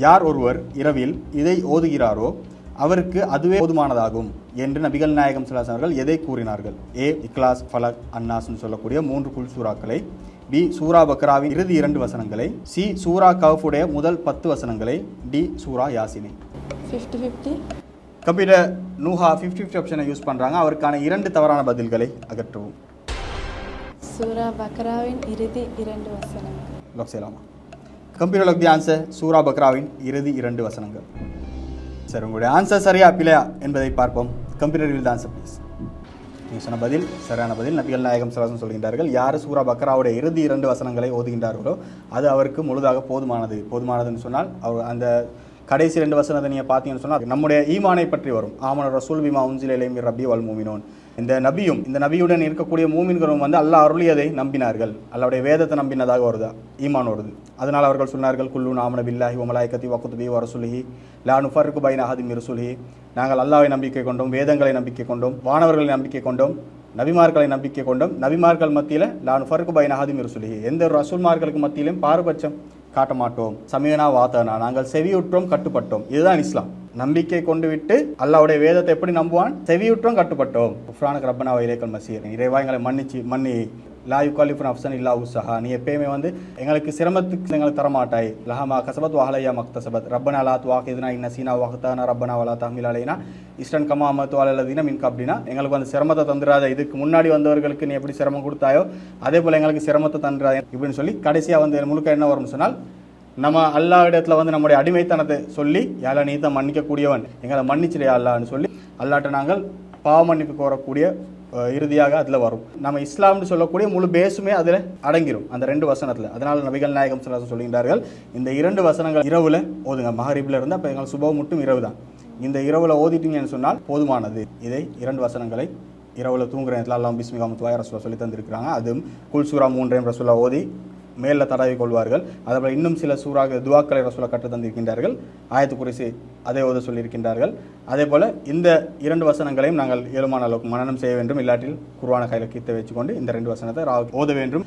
யார் ஒருவர் இரவில் இதை ஓதுகிறாரோ அவருக்கு அதுவே போதுமானதாகும் என்று நபிகள் நாயகம் ஸல்லல்லாஹு அலைஹி வஸல்லம் அவர்கள் எதை கூறினார்கள்? ஏ இக்லாஸ், ஃபலக், அன்னாஸ்னு சொல்லக்கூடிய 3 குல் சூறாக்களை, பி சூரா பக்ராவின் இறுதி 2 வசனங்களை, சி சூரா கஹ்ஃபுடைய முதல் 10 வசனங்களை, டி சூரா யாசினை. 50-50. கம்ப்யூட்டர் நூஹா 50-50 ஆப்ஷனை யூஸ் பண்ணுறாங்க. அவருக்கான 2 தவறான பதில்களை அகற்றவும். சூரா பக்ராவின் இறுதி 2 வசனங்கள். லாக் செய்யலாமா? கம்ப்யூட்டர் லாக் தி ஆன்சர் சூரா பக்ராவின் இறுதி 2 வசனங்கள். சரி, உங்களுடைய ஆன்சர் சரியா பிழையா என்பதை பார்ப்போம். Computer will the answer please. நீங்கள் சொன்ன பதில் சரியான பதில். நபிகள் நாயகம் ஸல்லல்லாஹு அலைஹி வஸல்லம் சொல்கின்றார்கள், யார் சூரா பக்ராவுடைய இறுதி 2 வசனங்களை ஓதுகின்றார்களோ அது அவருக்கு முழுதாக போதுமானதுன்னு சொன்னால் அவர் அந்த கடைசி 2 வசனத்தை நீங்கள் பார்த்தீங்கன்னு சொன்னால் நம்முடைய ஈமானை பற்றி வரும். ஆமன ரசூல் பிமா உன்சில இலைஹி மிர் ரப்பி வல் மூமினூன். இந்த நபியுடன் இருக்கக்கூடிய மூமின்களும் அல்லாஹ் அருளியதை நம்பினார்கள், அல்லாஹ்வுடைய வேதத்தை நம்பினதாக வருது, ஈமான் வருது. அதனால் அவர்கள் சொன்னார்கள், குல்லூன் ஆமன பில்லாஹி வ மலாயிகத்தி வ குதுபிஹி வ ரசூலிஹி லா நுஃபர்ரிகு பைன அஹதின் மின் ருசுலிஹி. நாங்கள் அல்லாஹ்வை நம்பிக்கை கொண்டோம், வேதங்களை நம்பிக்கை கொண்டோம், வானவர்களை நம்பிக்கை கொண்டோம், நபிமார்களை நம்பிக்கை கொண்டோம். நபிமார்கள் மத்தியில் லா நுஃபர்ரிகு பைன அஹதின் மின் ருசுலிஹி, எந்த ரசூல்மார்களுக்கு மத்தியிலும் பாரபட்சம் காட்ட மாட்டோம். சமீனா வாத்தனா, நாங்கள் செவியுற்றோம் கட்டுப்பட்டோம். இதுதான் இஸ்லாம். நம்பிக்கை கொண்டு விட்டு அல்லாஹ்வுடைய வேதத்தை எப்படி நம்புவான்? செவியுற்றோம் கட்டுப்பட்டோம். குஃப்ரானக ரப்பனா வ இலைக்கல் மசீர். இறைவா எங்களை மன்னி லா யுகல்லிஃபு நஃப்ஸன் இல்லா உஸ்ஸஹா. நீ எப்பயுமே எங்களுக்கு சிரமத்துக்கு எங்களுக்கு தரமாட்டாய். லஹமா கஸபத் வ அலையா மக்தஸபத். ரப்பனா லா துஆகிதுனா இன் நஸீனா வ அக்தானா ரப்பனா வலா தஹ்மில் அலைனா இஸ்ரன் கமா அமது அலல்லதீன மின் கப்லினா. எங்களுக்கு சிரமத்தை தந்துராத, இதுக்கு முன்னாடி வந்தவர்களுக்கு நீ எப்படி சிரமம் கொடுத்தாயோ அதே போல் எங்களுக்கு சிரமத்தை தந்துராத இப்படின்னு சொல்லி கடைசியாக முழுக்க என்ன வரும்னு சொன்னால், நம்ம அல்லாஹ் இடத்துல நம்முடைய அடிமைத்தனத்தை சொல்லி, யாரா நீ தான் மன்னிக்கக்கூடியவன், எங்களை மன்னிச்சிடையா அல்லான்னு சொல்லி அல்லாட்ட நாங்கள் பாவ மன்னிப்பு கோரக்கூடிய இறுதியாக அதில் வரும். நம்ம இஸ்லாம்னு சொல்லக்கூடிய முழு பேஸுமே அதில் அடங்கிடும் அந்த 2 வசனத்தில். அதனால் நபிகள் நாயகம் ஸல்லல்லாஹு அலைஹி வஸல்லம் சொல்கின்றார்கள், இந்த 2 வசனங்கள் இரவில் ஓதுங்க. மகரிபில் இருந்து அப்போ எங்கள் சுபம் மட்டும் இரவு தான். இந்த இரவில் ஓதிட்டீங்கன்னு சொன்னால் போதுமானது. இதை 2 வசனங்களை இரவில் தூங்குற நேரத்தில் அல்லாஹ் பிஸ்மில்லாஹி ரஹ்மானிர் ரஹீம் சொல்லி தந்திருக்கிறாங்க. அதுவும் குல் சூரா 3 ரசூலா ஓதி மேலில் தடவி கொள்வார்கள். அதேபோல் இன்னும் சில சூறாக துவாக்களை ரசூலா கற்று தந்திருக்கின்றார்கள். ஆயத்து குரிசி அதை ஓத சொல்லியிருக்கின்றார்கள். அதே போல் இந்த 2 வசனங்களையும் நாங்கள் இயலுமான அளவுக்கு மனனம் செய்ய வேண்டும். இல்லாட்டில் குர்ஆனை கையில் கீத்த வச்சுக்கொண்டு இந்த 2 வசனத்தை ஓத வேண்டும்.